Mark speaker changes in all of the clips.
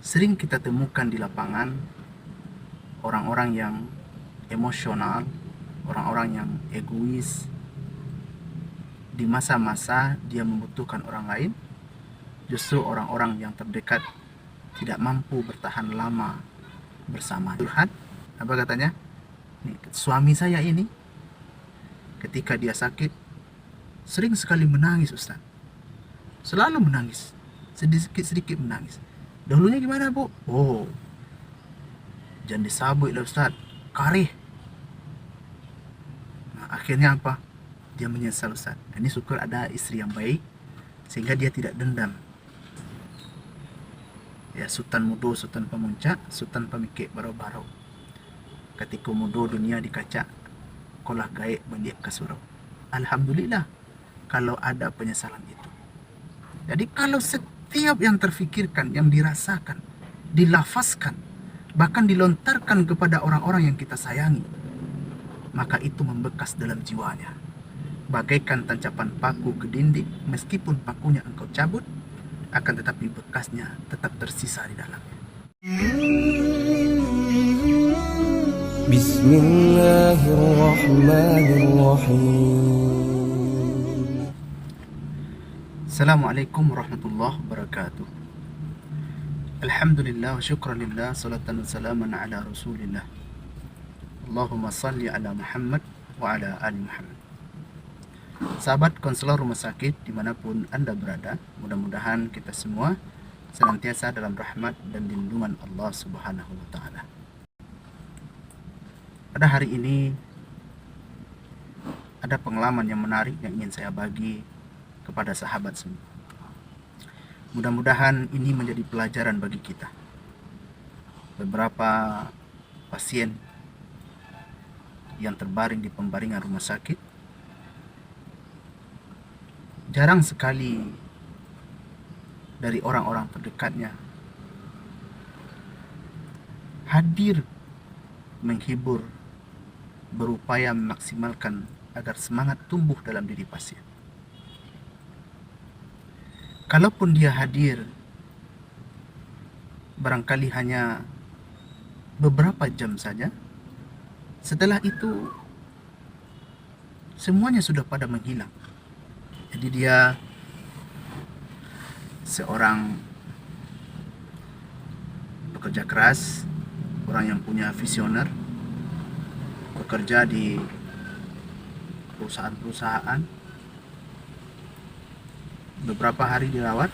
Speaker 1: Sering kita temukan di lapangan orang-orang yang emosional, orang-orang yang egois. Di masa-masa dia membutuhkan orang lain, justru orang-orang yang terdekat tidak mampu bertahan lama bersama. Curhat, apa katanya? Suami saya ini ketika dia sakit sering sekali menangis, Ustaz. Selalu menangis, sedikit-sedikit menangis. Dahulunya gimana, Bu? Oh, jangan disabuk lah, Ustaz, karih. Nah, akhirnya apa? Dia menyesal, Ustaz. Ini syukur ada istri yang baik sehingga dia tidak dendam. Ya, sultan mudo, sultan pemuncak, sultan pemikir baro-baro. Ketika mudo dunia dikacak, kolah gaib bandiak kasurau. Alhamdulillah kalau ada penyesalan itu. Jadi kalau setiap yang terfikirkan, yang dirasakan, dilafazkan, bahkan dilontarkan kepada orang-orang yang kita sayangi, maka itu membekas dalam jiwanya. Bagaikan tancapan paku ke dinding, meskipun pakunya engkau cabut, akan tetapi bekasnya tetap tersisa di dalamnya. Bismillahirrahmanirrahim. Assalamualaikum warahmatullahi wabarakatuh. Alhamdulillah wa syukranillah, salatan wa salaman ala rasulillah. Allahumma salli ala Muhammad wa ala ali Muhammad. Sahabat konselor rumah sakit dimanapun Anda berada, mudah-mudahan kita semua senantiasa dalam rahmat dan lindungan Allah Subhanahu wa Ta'ala. Pada hari ini ada pengalaman yang menarik yang ingin saya bagi kepada sahabat semua. Mudah-mudahan ini menjadi pelajaran bagi kita. Beberapa pasien yang terbaring di pembaringan rumah sakit, jarang sekali dari orang-orang terdekatnya hadir menghibur, berupaya memaksimalkan agar semangat tumbuh dalam diri pasien. Kalaupun dia hadir, barangkali hanya beberapa jam saja. Setelah itu semuanya sudah pada menghilang. Jadi dia seorang pekerja keras, orang yang punya visioner, bekerja di perusahaan-perusahaan, beberapa hari dirawat.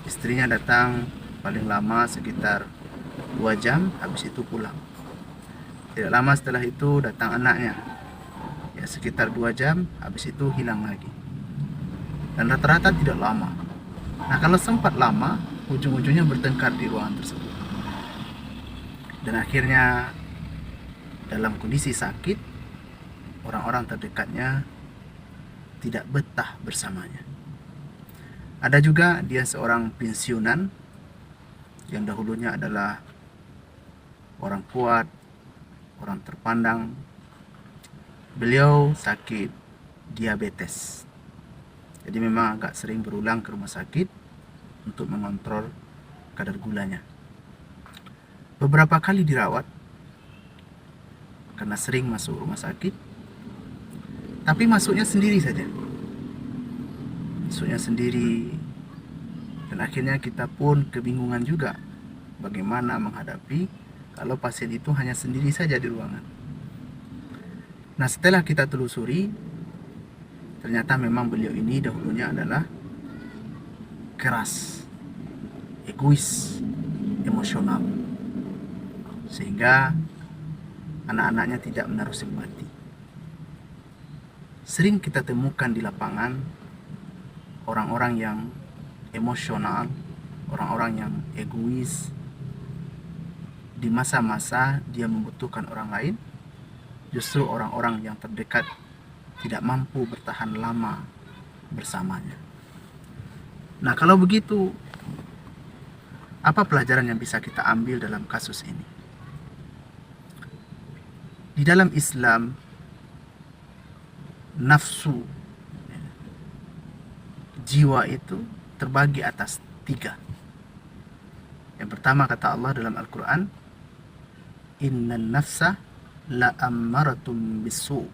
Speaker 1: Istrinya datang paling lama sekitar 2 jam, habis itu pulang. Tidak lama setelah itu datang anaknya, ya sekitar 2 jam, habis itu hilang lagi. Dan rata-rata tidak lama. Nah, kalau sempat lama, ujung-ujungnya bertengkar di ruangan tersebut. Dan akhirnya dalam kondisi sakit, orang-orang terdekatnya tidak betah bersamanya. Ada juga dia seorang pensiunan yang dahulunya adalah orang kuat, orang terpandang. Beliau sakit diabetes. Jadi memang agak sering berulang ke rumah sakit untuk mengontrol kadar gulanya. Beberapa kali dirawat karena sering masuk rumah sakit, tapi masuknya sendiri saja. Masuknya sendiri. Dan akhirnya kita pun kebingungan juga bagaimana menghadapi kalau pasien itu hanya sendiri saja di ruangan. Nah, setelah kita telusuri, ternyata memang beliau ini dahulunya adalah keras, egois, emosional, sehingga anak-anaknya tidak menaruh simpati. Sering kita temukan di lapangan orang-orang yang emosional, orang-orang yang egois. Di masa-masa dia membutuhkan orang lain, justru orang-orang yang terdekat tidak mampu bertahan lama bersamanya. Nah, kalau begitu, apa pelajaran yang bisa kita ambil dalam kasus ini? Di dalam Islam, nafsu, jiwa itu terbagi atas 3. Yang pertama kata Allah dalam Al-Quran, innan nafsa la'ammaratum bisu.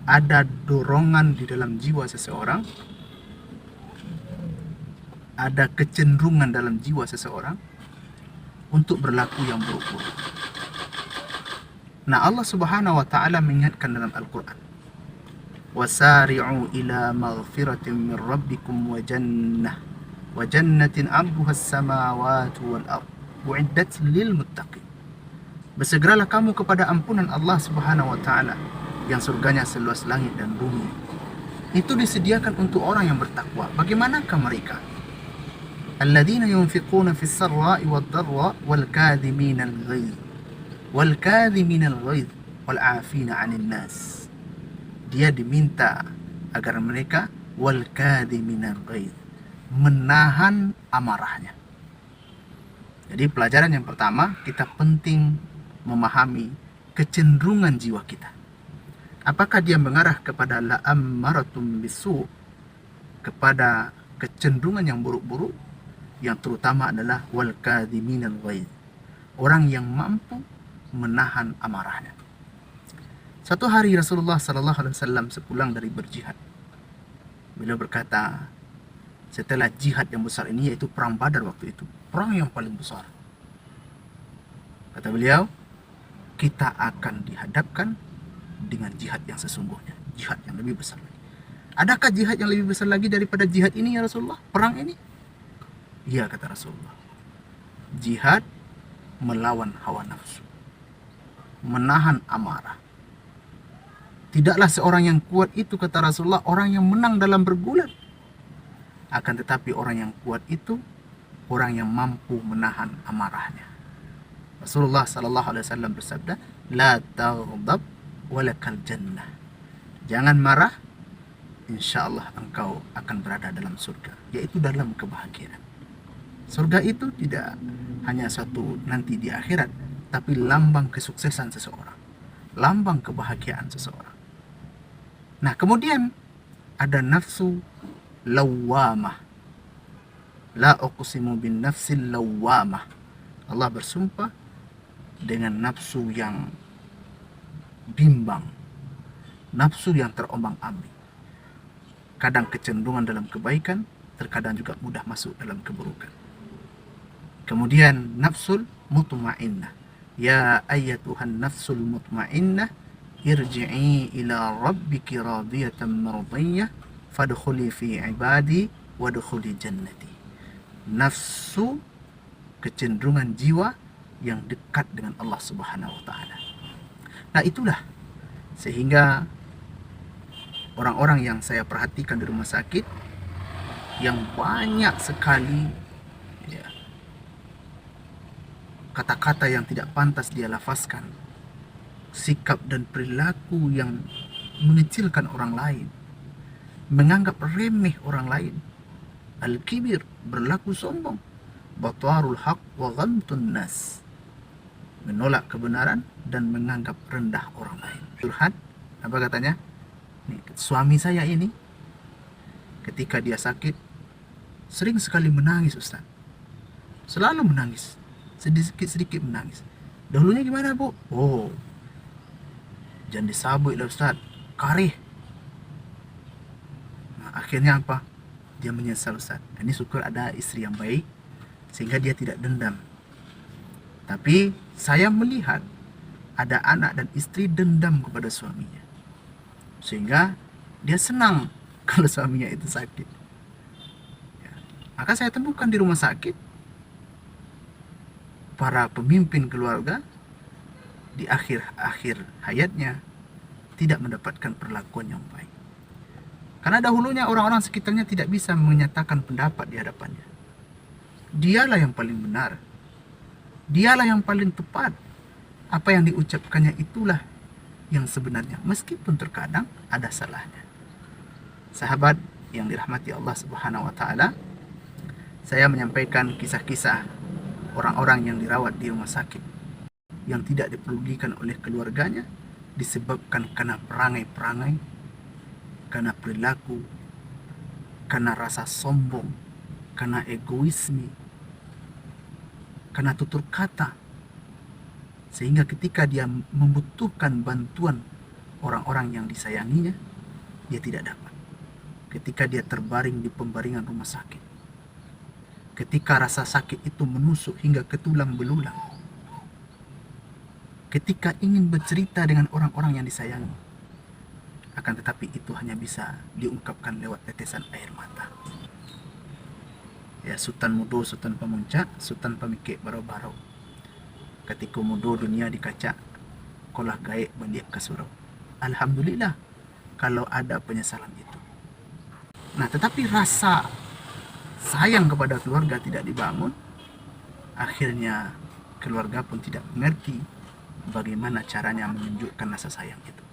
Speaker 1: Ada dorongan di dalam jiwa seseorang, ada kecenderungan dalam jiwa seseorang untuk berlaku yang buruk-buruk. Nah, Allah Subhanahu wa taala mengingatkan dalam Al-Qur'an, wasari'u ila maghfiratin min rabbikum wa jannatin 'arduha as-samawati wal ard u'iddat lil muttaqin. Bersegeralah kamu kepada ampunan Allah Subhanahu wa taala yang surganya seluas langit dan bumi. Itu disediakan untuk orang yang bertakwa. Bagaimanakah mereka? Alladzina yunfiquna fis sarra'i wad dharra wal kadhimina al-ghayz wal 'afina 'anil nas. Dia diminta agar mereka wal kadhimina al-ghayz, menahan amarahnya. Jadi pelajaran yang pertama, kita penting memahami kecenderungan jiwa kita. Apakah dia mengarah kepada la'ammaratum bisu, kepada kecenderungan yang buruk-buruk, yang terutama adalah wal kadhiminal ghaiz, orang yang mampu menahan amarahnya. Satu hari Rasulullah sallallahu alaihi wasallam sepulang dari berjihad, beliau berkata, setelah jihad yang besar ini, yaitu perang Badar waktu itu, perang yang paling besar, kata beliau, kita akan dihadapkan dengan jihad yang sesungguhnya, jihad yang lebih besar lagi. Adakah jihad yang lebih besar lagi daripada jihad ini ya Rasulullah? Perang ini? Iya, kata Rasulullah. Jihad melawan hawa nafsu, menahan amarah. Tidaklah seorang yang kuat itu, kata Rasulullah, orang yang menang dalam bergulat. Akan tetapi orang yang kuat itu orang yang mampu menahan amarahnya. Rasulullah sallallahu alaihi wasallam bersabda, la taghdab walakal jannah. Jangan marah, insyaallah engkau akan berada dalam surga, yaitu dalam kebahagiaan. Surga itu tidak hanya suatu nanti di akhirat, tapi lambang kesuksesan seseorang, lambang kebahagiaan seseorang. Nah, kemudian ada nafsu lawamah. La uqsimu bin nafsil lawamah. Allah bersumpah dengan nafsu yang bimbang, nafsu yang terombang-ambing. Kadang kecenderungan dalam kebaikan, terkadang juga mudah masuk dalam keburukan. Kemudian nafsul mutmainnah. Ya ayyatuhan nafsul mutmainnah, irji'i ila rabbiki radiyatan mardiyah, fadkhuli fi ibadi wadkhuli jannati. Nafsu, kecenderungan jiwa yang dekat dengan Allah Subhanahu wa taala. Nah, itulah sehingga orang-orang yang saya perhatikan di rumah sakit, yang banyak sekali ya, kata-kata yang tidak pantas dia lafazkan, sikap dan perilaku yang mengecilkan orang lain, menganggap remeh orang lain, al-kibir, berlaku sombong, batarul haq wa ghamtun nas, menolak kebenaran dan menganggap rendah orang lain. Curhat, apa katanya? Nih, suami saya ini ketika dia sakit sering sekali menangis, Ustaz. Selalu menangis, sedikit-sedikit menangis. Dahulunya gimana, Bu? Oh, jangan disabuk lah, Ustaz, karih. Nah, akhirnya apa? Dia menyesal, Ustaz. Ini syukur ada istri yang baik sehingga dia tidak dendam. Tapi saya melihat ada anak dan istri dendam kepada suaminya, sehingga dia senang kalau suaminya itu sakit. Ya. Maka saya temukan di rumah sakit, para pemimpin keluarga di akhir-akhir hayatnya tidak mendapatkan perlakuan yang baik. Karena dahulunya orang-orang sekitarnya tidak bisa menyatakan pendapat di hadapannya. Dialah yang paling benar, dialah yang paling tepat. Apa yang diucapkannya itulah yang sebenarnya, meskipun terkadang ada salahnya. Sahabat yang dirahmati Allah Subhanahu wa taala, saya menyampaikan kisah-kisah orang-orang yang dirawat di rumah sakit yang tidak dipedulikan oleh keluarganya disebabkan karena perangai-perangai, karena perilaku, karena rasa sombong, karena egoisme, karena tutur kata, sehingga ketika dia membutuhkan bantuan orang-orang yang disayanginya, dia tidak dapat. Ketika dia terbaring di pembaringan rumah sakit, ketika rasa sakit itu menusuk hingga ke tulang belulang, ketika ingin bercerita dengan orang-orang yang disayangi, akan tetapi itu hanya bisa diungkapkan lewat tetesan air mata. Ya, Sultan Mudo, Sultan Pamuncak, Sultan Pamikek Baro-Baro. Ketika mudo dunia dikacak, kolah gaib balik ke surau. Alhamdulillah kalau ada penyesalan itu. Nah, tetapi rasa sayang kepada keluarga tidak dibangun, akhirnya keluarga pun tidak mengerti bagaimana caranya menunjukkan rasa sayang itu.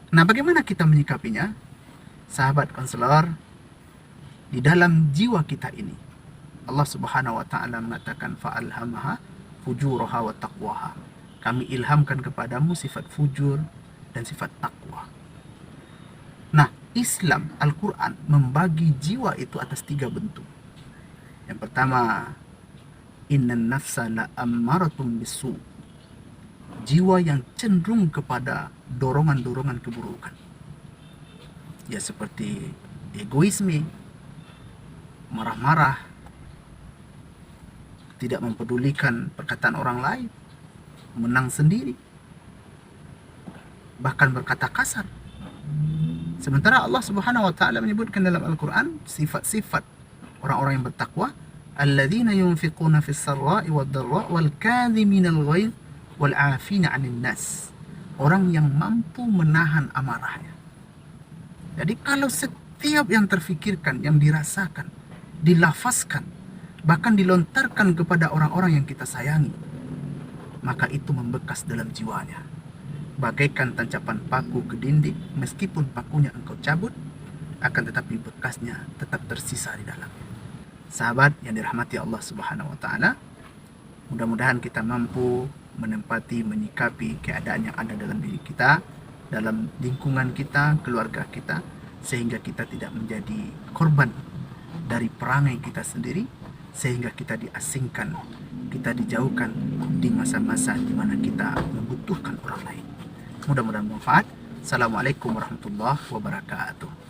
Speaker 1: Nah, bagaimana kita menyikapinya? Sahabat konselor, di dalam jiwa kita ini, Allah Subhanahu wa taala mengatakan fa'alhamaha fujuraha wa taqwaha. Kami ilhamkan kepadamu sifat fujur dan sifat takwa. Nah, Islam, Al-Quran membagi jiwa itu atas 3 bentuk. Yang pertama, innan nafsa la ammaratun bisu. Jiwa yang cenderung kepada dorongan-dorongan keburukan. Ya, seperti egoisme, marah-marah, tidak mempedulikan perkataan orang lain, menang sendiri, bahkan berkata kasar. Sementara Allah Subhanahu wa taala menyebutkan dalam Al-Quran sifat-sifat orang-orang yang bertakwa, alladzina yunfiquna fis sarra'i wad dharra wal kadhiminal ghaidh wal 'afina 'anil nas. Orang yang mampu menahan amarahnya. Jadi kalau setiap yang terfikirkan, yang dirasakan, dilafazkan, bahkan dilontarkan kepada orang-orang yang kita sayangi, maka itu membekas dalam jiwanya. Bagaikan tancapan paku ke dinding, meskipun pakunya engkau cabut, akan tetapi bekasnya tetap tersisa di dalam. Sahabat yang dirahmati Allah Subhanahu wa taala, mudah-mudahan kita mampu menempati, menyikapi keadaan yang ada dalam diri kita, dalam lingkungan kita, keluarga kita, sehingga kita tidak menjadi korban dari perangai kita sendiri, sehingga kita diasingkan, kita dijauhkan di masa-masa di mana kita membutuhkan orang lain. Mudah-mudahan bermanfaat. Assalamualaikum warahmatullahi wabarakatuh.